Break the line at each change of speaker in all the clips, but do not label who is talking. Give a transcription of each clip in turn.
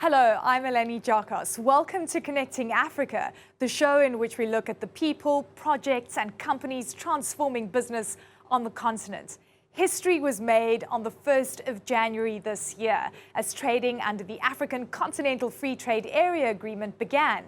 Hello, I'm Eleni Jakos. Welcome to Connecting Africa, the show in which we look at the people, projects and companies transforming business on the continent. History was made on the 1st of January this year as trading under the African Continental Free Trade Area Agreement began.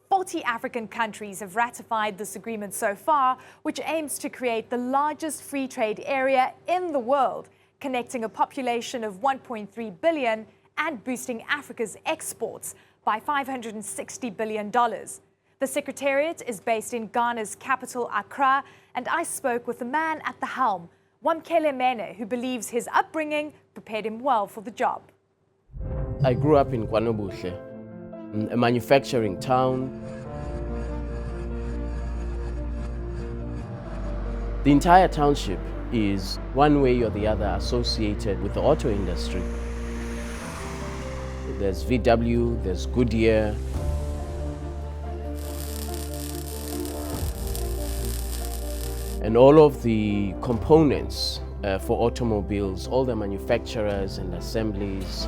40 African countries have ratified this agreement so far, which aims to create the largest free trade area in the world, connecting a population of 1.3 billion and boosting Africa's exports by $560 billion. The Secretariat is based in Ghana's capital, Accra, and I spoke with the man at the helm, Wamkele Mene, who believes his upbringing prepared him well for the job.
I grew up in Kwanobushe, a manufacturing town. The entire township is one way or the other associated with the auto industry. There's VW, there's Goodyear. And all of the components for automobiles, all the manufacturers and assemblies.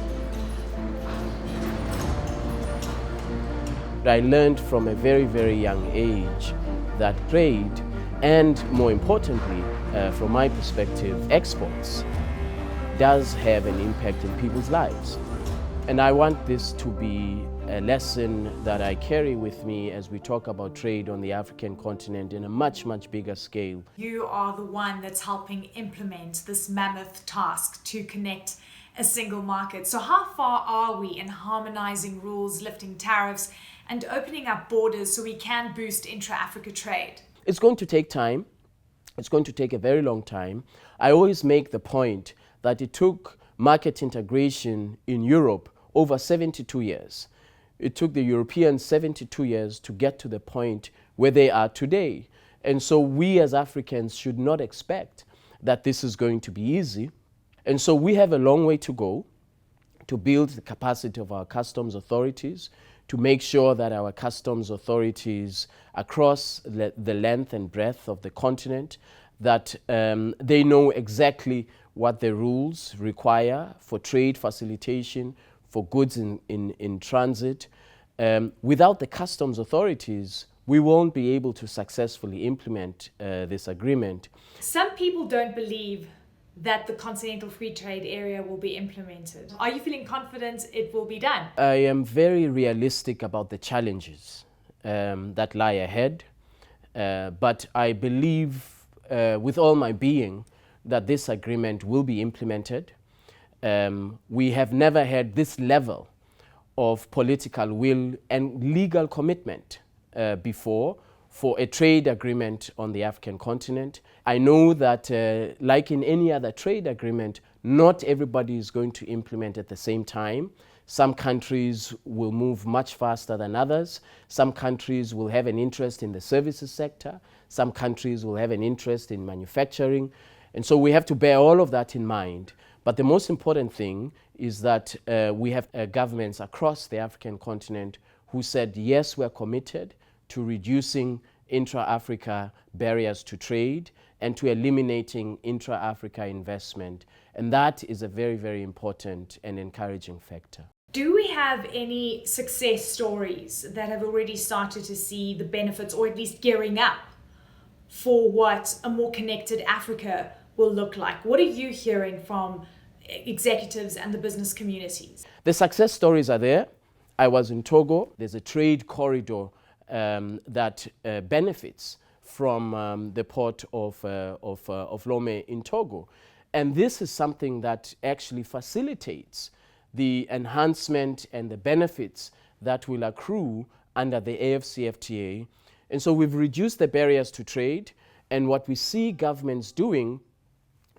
I learned from a very, very young age that trade, and more importantly, from my perspective, exports, does have an impact in people's lives. And I want this to be a lesson that I carry with me as we talk about trade on the African continent in a much, much bigger scale.
You are the one that's helping implement this mammoth task to connect a single market. So how far are we in harmonizing rules, lifting tariffs, and opening up borders so we can boost intra-Africa trade?
It's going to take time. It's going to take a very long time. I always make the point that it took market integration in Europe over 72 years. It took the Europeans 72 years to get to the point where they are today. And so we as Africans should not expect that this is going to be easy. And so we have a long way to go to build the capacity of our customs authorities, to make sure that our customs authorities across the length and breadth of the continent, that they know exactly what the rules require for trade facilitation, for goods in transit. Without the customs authorities, we won't be able to successfully implement this agreement.
Some people don't believe that the Continental Free Trade Area will be implemented. Are you feeling confident it will be done?
I am very realistic about the challenges that lie ahead, but I believe with all my being that this agreement will be implemented. We have never had this level of political will and legal commitment before for a trade agreement on the African continent. I know that like in any other trade agreement, not everybody is going to implement at the same time. Some countries will move much faster than others. Some countries will have an interest in the services sector. Some countries will have an interest in manufacturing. And so we have to bear all of that in mind. But the most important thing is that we have governments across the African continent who said, yes, we're committed to reducing intra-Africa barriers to trade and to eliminating intra-Africa investment. And that is a very, very important and encouraging factor.
Do we have any success stories that have already started to see the benefits, or at least gearing up for what a more connected Africa will look like? What are you hearing from executives and the business communities?
The success stories are there. I was in Togo. There's a trade corridor that benefits from the port of Lomé in Togo. And this is something that actually facilitates the enhancement and the benefits that will accrue under the AfCFTA. And so we've reduced the barriers to trade. And what we see governments doing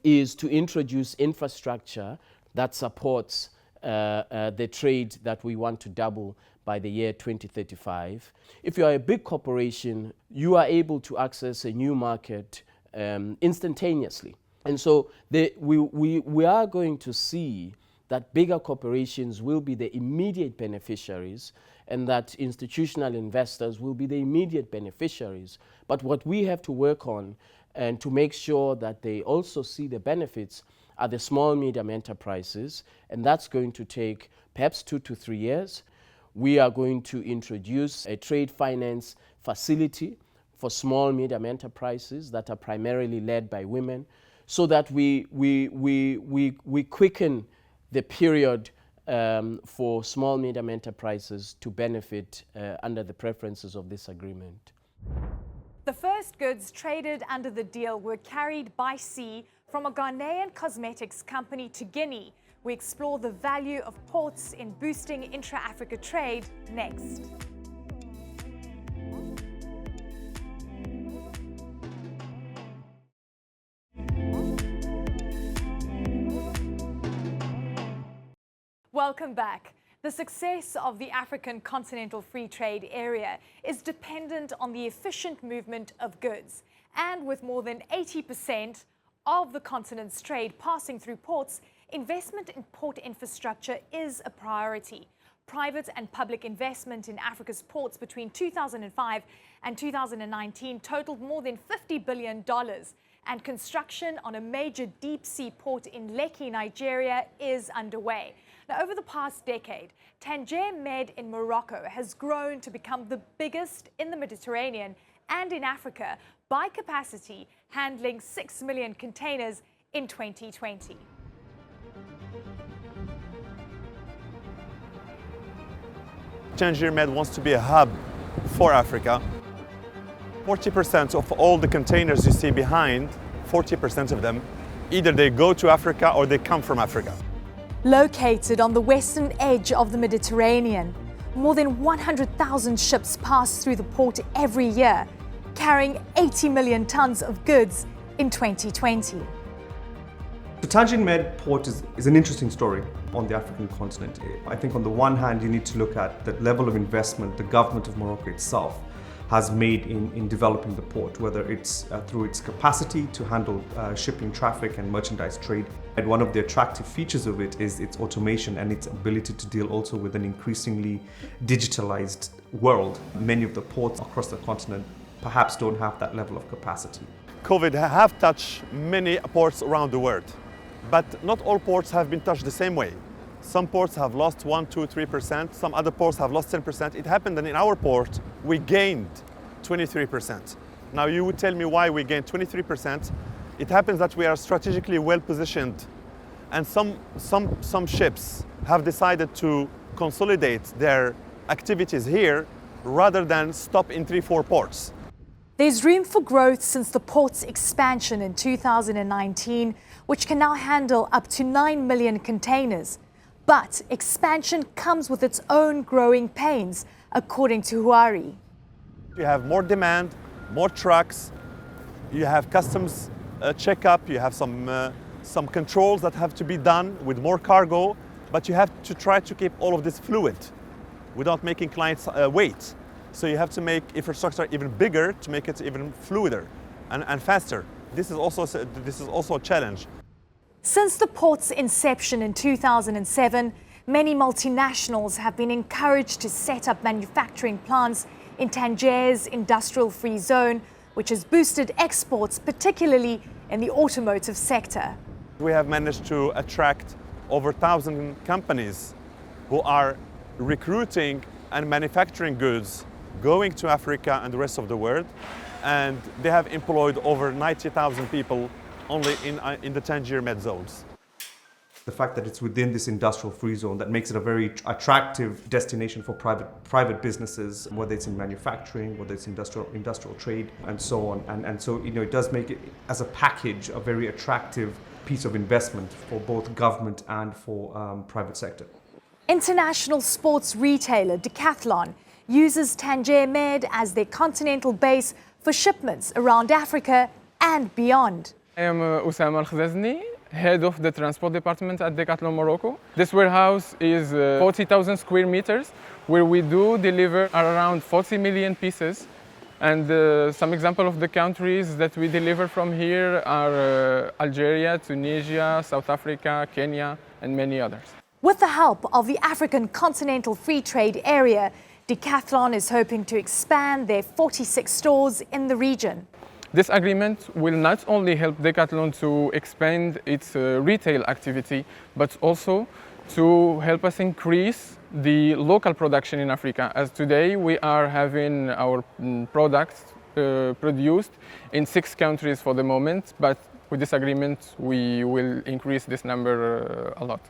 is to introduce infrastructure that supports the trade that we want to double by the year 2035. If you are a big corporation, you are able to access a new market instantaneously. And so we are going to see that bigger corporations will be the immediate beneficiaries and that institutional investors will be the immediate beneficiaries. But what we have to work on and to make sure that they also see the benefits are the small, medium enterprises, and that's going to take perhaps 2 to 3 years. We are going to introduce a trade finance facility for small, medium enterprises that are primarily led by women, so that we quicken the period for small, medium enterprises to benefit under the preferences of this agreement.
The first goods traded under the deal were carried by sea from a Ghanaian cosmetics company to Guinea. We explore the value of ports in boosting intra-Africa trade next. Welcome back. The success of the African Continental Free Trade Area is dependent on the efficient movement of goods. And with more than 80% of the continent's trade passing through ports, investment in port infrastructure is a priority. Private and public investment in Africa's ports between 2005 and 2019 totaled more than $50 billion. And construction on a major deep-sea port in Lekki, Nigeria is underway. Now, over the past decade, Tanger Med in Morocco has grown to become the biggest in the Mediterranean and in Africa by capacity, handling 6 million containers in 2020.
Tanger Med wants to be a hub for Africa. 40% of all the containers you see behind, 40% of them, either they go to Africa or they come from Africa.
Located on the western edge of the Mediterranean, more than 100,000 ships pass through the port every year, carrying 80 million tons of goods in 2020.
The Tanger Med port is an interesting story on the African continent. I think on the one hand, you need to look at the level of investment the government of Morocco itself has made in developing the port, whether it's through its capacity to handle shipping traffic and merchandise trade. And one of the attractive features of it is its automation and its ability to deal also with an increasingly digitalized world. Many of the ports across the continent perhaps don't have that level of capacity.
COVID have touched many ports around the world, but not all ports have been touched the same way. Some ports have lost 1, 2, 3%, some other ports have lost 10%. It happened that in our port, we gained 23%. Now you would tell me why we gained 23%. It happens that we are strategically well positioned, and some ships have decided to consolidate their activities here rather than stop in 3-4 ports.
There's room for growth since the port's expansion in 2019, which can now handle up to 9 million containers. But expansion comes with its own growing pains, according to Huari.
You have more demand, more trucks, you have customs checkup, you have some controls that have to be done with more cargo, but you have to try to keep all of this fluid without making clients wait. So you have to make infrastructure even bigger to make it even fluider and faster. This is also a challenge.
Since the port's inception in 2007, many multinationals have been encouraged to set up manufacturing plants in Tanger's industrial-free zone, which has boosted exports, particularly in the automotive sector.
We have managed to attract over 1,000 companies who are recruiting and manufacturing goods going to Africa and the rest of the world, and they have employed over 90,000 people only in the Tanger Med zones.
The fact that it's within this industrial free zone that makes it a very attractive destination for private businesses, whether it's in manufacturing, whether it's industrial trade, and so on. And so it does make it, as a package, a very attractive piece of investment for both government and for private sector.
International sports retailer Decathlon uses Tanger Med as their continental base for shipments around Africa and beyond.
I am Oussama Al-Khazazni, head of the transport department at Decathlon Morocco. This warehouse is 40,000 square meters, where we do deliver around 40 million pieces. And some example of the countries that we deliver from here are Algeria, Tunisia, South Africa, Kenya, and many others.
With the help of the African Continental Free Trade Area, Decathlon is hoping to expand their 46 stores in the region.
This agreement will not only help Decathlon to expand its retail activity, but also to help us increase the local production in Africa. As today we are having our products produced in 6 countries for the moment, but with this agreement we will increase this number a lot.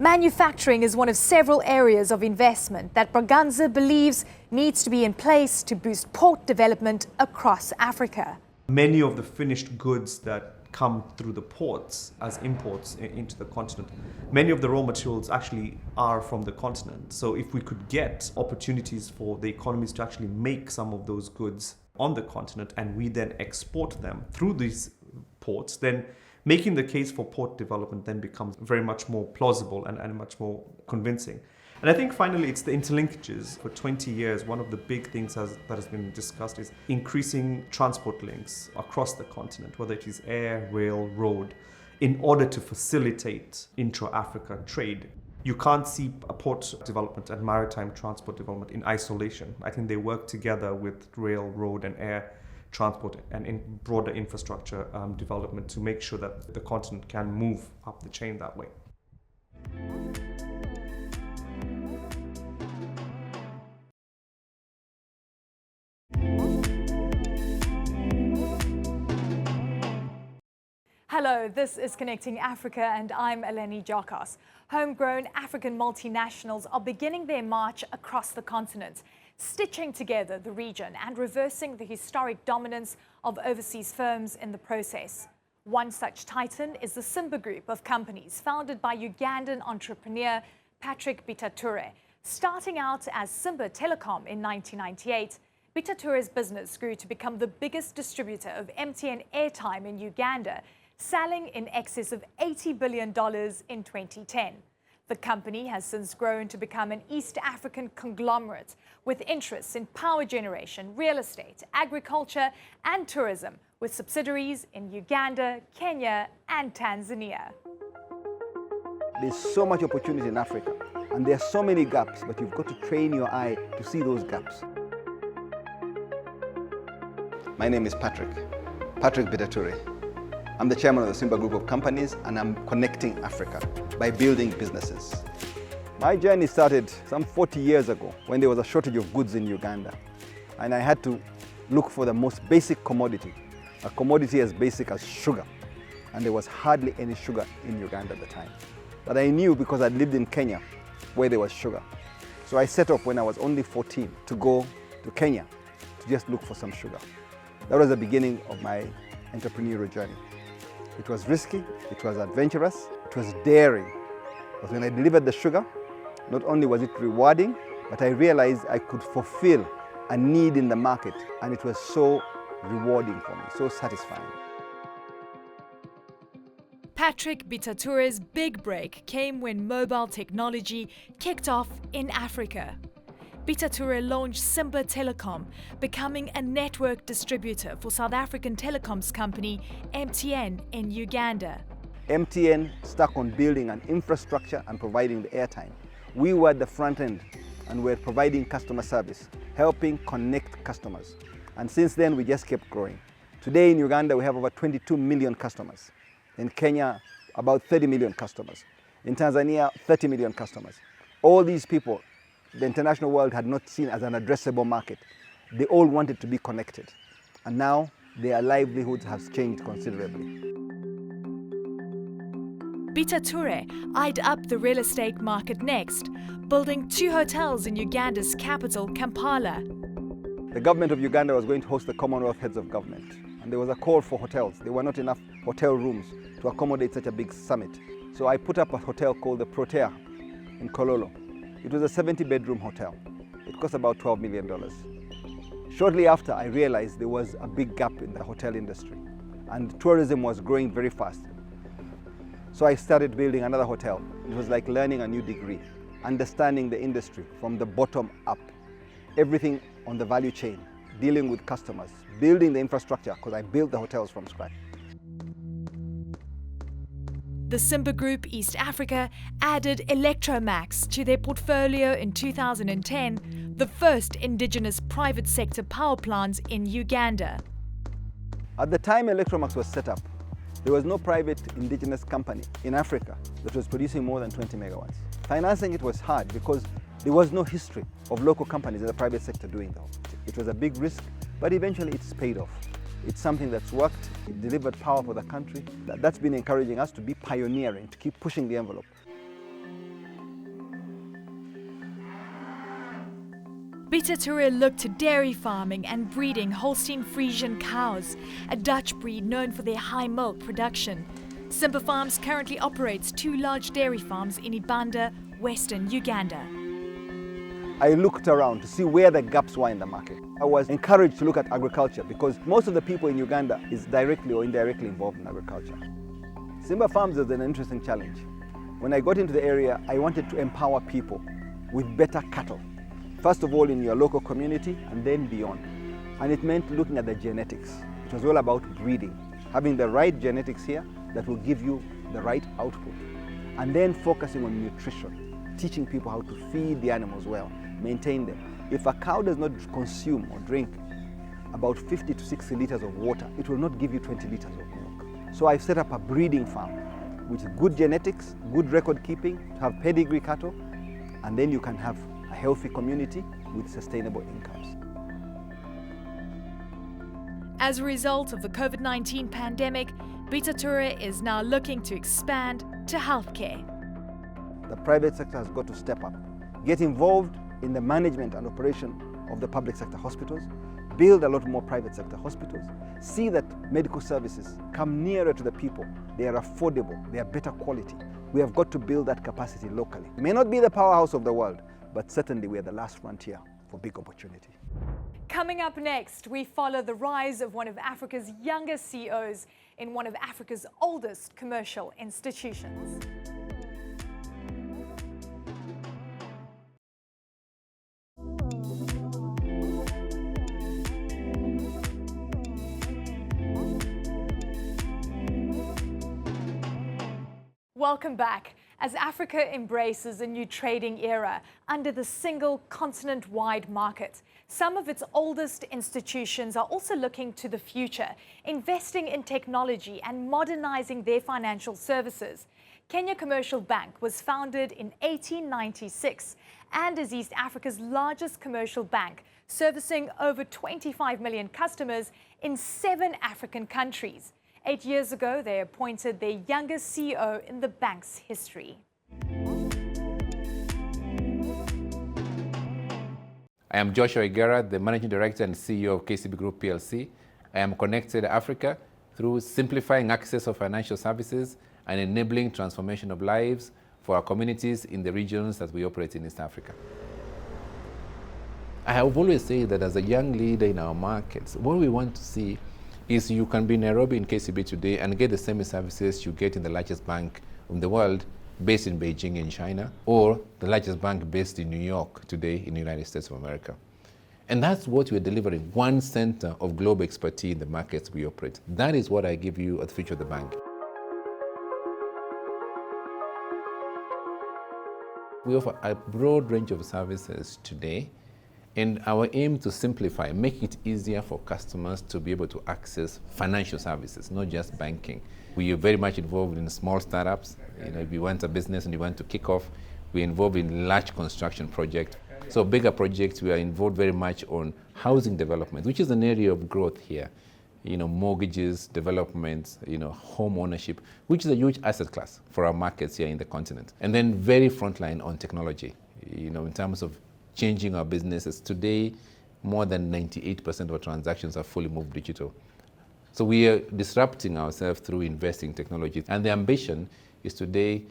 Manufacturing is one of several areas of investment that Braganza believes needs to be in place to boost port development across Africa.
Many of the finished goods that come through the ports as imports into the continent, many of the raw materials actually are from the continent. So if we could get opportunities for the economies to actually make some of those goods on the continent and we then export them through these ports, then making the case for port development then becomes very much more plausible and much more convincing. And I think finally it's the interlinkages. For 20 years, one of the big things that has been discussed is increasing transport links across the continent, whether it is air, rail, road, in order to facilitate intra-African trade. You can't see a port development and maritime transport development in isolation. I think they work together with rail, road and air transport and in broader infrastructure development to make sure that the continent can move up the chain that way.
Hello, this is Connecting Africa and I'm Eleni Jarkas. Homegrown African multinationals are beginning their march across the continent, stitching together the region and reversing the historic dominance of overseas firms in the process. One such titan is the Simba Group of companies founded by Ugandan entrepreneur Patrick Bitature. Starting out as Simba Telecom in 1998, Bitature's business grew to become the biggest distributor of MTN airtime in Uganda, selling in excess of $80 billion in 2010. The company has since grown to become an East African conglomerate with interests in power generation, real estate, agriculture and tourism, with subsidiaries in Uganda, Kenya and Tanzania.
There's so much opportunity in Africa and there are so many gaps, but you've got to train your eye to see those gaps. My name is Patrick Bitature. I'm the chairman of the Simba Group of Companies and I'm connecting Africa by building businesses. My journey started some 40 years ago when there was a shortage of goods in Uganda. And I had to look for the most basic commodity, a commodity as basic as sugar. And there was hardly any sugar in Uganda at the time. But I knew because I'd lived in Kenya where there was sugar. So I set off when I was only 14 to go to Kenya to just look for some sugar. That was the beginning of my entrepreneurial journey. It was risky, it was adventurous, it was daring. But when I delivered the sugar, not only was it rewarding, but I realized I could fulfill a need in the market, and it was so rewarding for me, so satisfying.
Patrick Bitature's big break came when mobile technology kicked off in Africa. Bitature launched Simba Telecom, becoming a network distributor for South African telecoms company MTN in Uganda.
MTN stuck on building an infrastructure and providing the airtime. We were at the front end and were providing customer service, helping connect customers. And since then, we just kept growing. Today in Uganda, we have over 22 million customers. In Kenya, about 30 million customers. In Tanzania, 30 million customers. All these people, the international world had not seen as an addressable market. They all wanted to be connected. And now their livelihoods have changed considerably.
Bitature eyed up the real estate market next, building 2 hotels in Uganda's capital, Kampala.
The government of Uganda was going to host the Commonwealth Heads of Government. And there was a call for hotels. There were not enough hotel rooms to accommodate such a big summit. So I put up a hotel called the Protea in Kololo. It was a 70-bedroom hotel. It cost about $12 million. Shortly after, I realized there was a big gap in the hotel industry and tourism was growing very fast. So I started building another hotel. It was like learning a new degree, understanding the industry from the bottom up, everything on the value chain, dealing with customers, building the infrastructure, because I built the hotels from scratch.
The Simba Group East Africa added Electromax to their portfolio in 2010, the first indigenous private sector power plant in Uganda.
At the time Electromax was set up, there was no private indigenous company in Africa that was producing more than 20 megawatts. Financing it was hard because there was no history of local companies in the private sector doing that. It was a big risk, but eventually it's paid off. It's something that's worked, it delivered power for the country. That's been encouraging us to be pioneering, to keep pushing the envelope.
Bitature looked to dairy farming and breeding Holstein Friesian cows, a Dutch breed known for their high milk production. Simba Farms currently operates 2 large dairy farms in Ibanda, western Uganda.
I looked around to see where the gaps were in the market. I was encouraged to look at agriculture because most of the people in Uganda is directly or indirectly involved in agriculture. Simba Farms is an interesting challenge. When I got into the area, I wanted to empower people with better cattle. First of all in your local community and then beyond. And it meant looking at the genetics. It was all about breeding, having the right genetics here that will give you the right output. And then focusing on nutrition, teaching people how to feed the animals well, maintain them. If a cow does not consume or drink about 50 to 60 liters of water, it will not give you 20 liters of milk. So I've set up a breeding farm with good genetics, good record keeping, to have pedigree cattle, and then you can have a healthy community with sustainable incomes.
As a result of the COVID-19 pandemic, Bitature is now looking to expand to healthcare.
The private sector has got to step up, get involved in the management and operation of the public sector hospitals, build a lot more private sector hospitals, see that medical services come nearer to the people, they are affordable, they are better quality. We have got to build that capacity locally. We may not be the powerhouse of the world, but certainly we are the last frontier for big opportunity.
Coming up next, we follow the rise of one of Africa's youngest CEOs in one of Africa's oldest commercial institutions. Welcome back. As Africa embraces a new trading era under the single continent-wide market, some of its oldest institutions are also looking to the future, investing in technology and modernizing their financial services. Kenya Commercial Bank was founded in 1896 and is East Africa's largest commercial bank, servicing over 25 million customers in 7 African countries. 8 years ago, they appointed their youngest CEO in the bank's history.
I am Joshua Igera, the Managing Director and CEO of KCB Group PLC. I am connected Africa through simplifying access of financial services and enabling transformation of lives for our communities in the regions that we operate in East Africa. I have always said that as a young leader in our markets, what we want to see is you can be in Nairobi in KCB today and get the same services you get in the largest bank in the world based in Beijing in China, or the largest bank based in New York today in the United States of America. And that's what we're delivering, one center of global expertise in the markets we operate. That is what I give you at the future of the bank. We offer a broad range of services today, and our aim to simplify, make it easier for customers to be able to access financial services, not just banking. We are very much involved in small startups. If you want a business and you want to kick off, we're involved in large construction projects. So bigger projects, we are involved very much on housing development, which is an area of growth here. Mortgages, developments, home ownership, which is a huge asset class for our markets here in the continent. And then very frontline on technology, in terms of changing our businesses. Today, more than 98% of our transactions are fully moved digital. So we are disrupting ourselves through investing in technology. And the ambition is today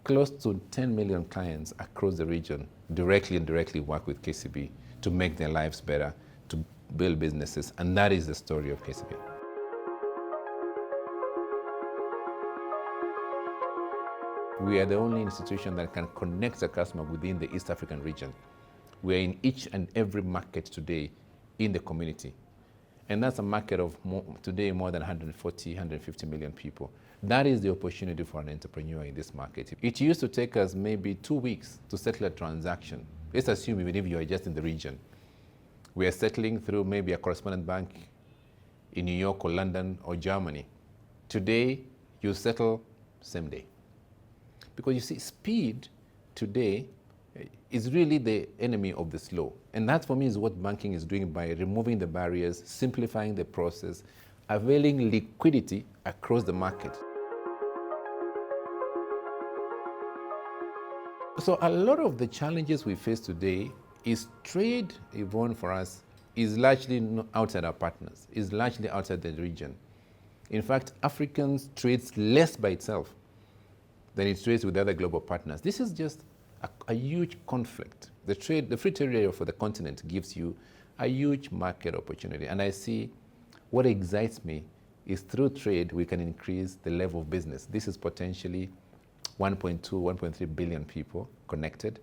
close to 10 million clients across the region directly and indirectly work with KCB to make their lives better, to build businesses. And that is the story of KCB. We are the only institution that can connect the customer within the East African region. We are in each and every market today in the community. And that's a market of today more than 140, 150 million people. That is the opportunity for an entrepreneur in this market. It used to take us maybe 2 weeks to settle a transaction. Let's assume even if you are just in the region. We are settling through maybe a correspondent bank in New York or London or Germany. Today, you settle same day. Because you see, speed today is really the enemy of the slow. And that for me is what banking is doing by removing the barriers, simplifying the process, availing liquidity across the market. So a lot of the challenges we face today is trade, Yvonne, for us, is largely outside our partners, is largely outside the region. In fact, Africans trades less by itself than it trades with other global partners. This is just a huge conflict. The free trade area for the continent gives you a huge market opportunity. And I see what excites me is through trade, we can increase the level of business. This is potentially 1.2, 1.3 billion people connected,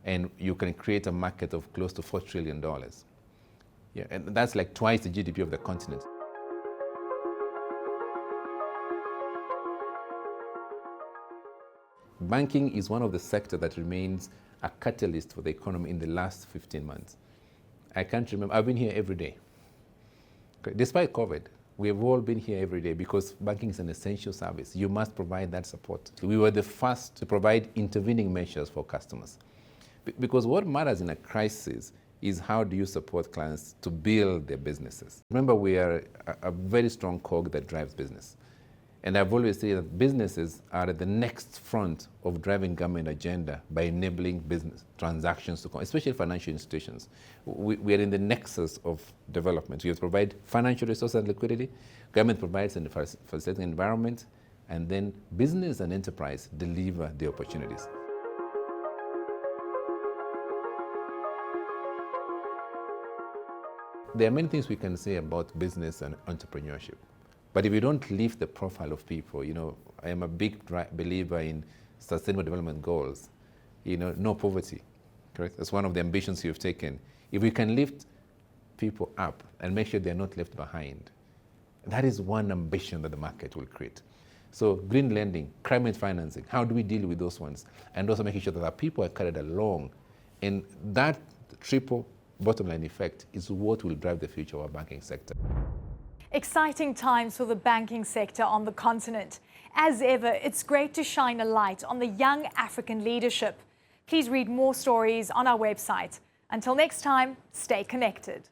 and you can create a market of close to $4 trillion. Yeah, and that's like twice the GDP of the continent. Banking is one of the sectors that remains a catalyst for the economy in the last 15 months. I can't remember, I've been here every day. Okay. Despite COVID, we have all been here every day because banking is an essential service. You must provide that support. We were the first to provide intervening measures for customers. Because what matters in a crisis is how do you support clients to build their businesses. Remember, we are a very strong cog that drives business. And I've always said that businesses are at the next front of driving government agenda by enabling business transactions to come, especially financial institutions. We are in the nexus of development. We have to provide financial resources and liquidity, government provides in the facilitating environment, and then business and enterprise deliver the opportunities. There are many things we can say about business and entrepreneurship. But if you don't lift the profile of people, I am a big believer in sustainable development goals. No poverty, correct? That's one of the ambitions you've taken. If we can lift people up and make sure they're not left behind, that is one ambition that the market will create. So green lending, climate financing, how do we deal with those ones? And also making sure that our people are carried along. And that triple bottom line effect is what will drive the future of our banking sector.
Exciting times for the banking sector on the continent. As ever, it's great to shine a light on the young African leadership. Please read more stories on our website. Until next time, stay connected.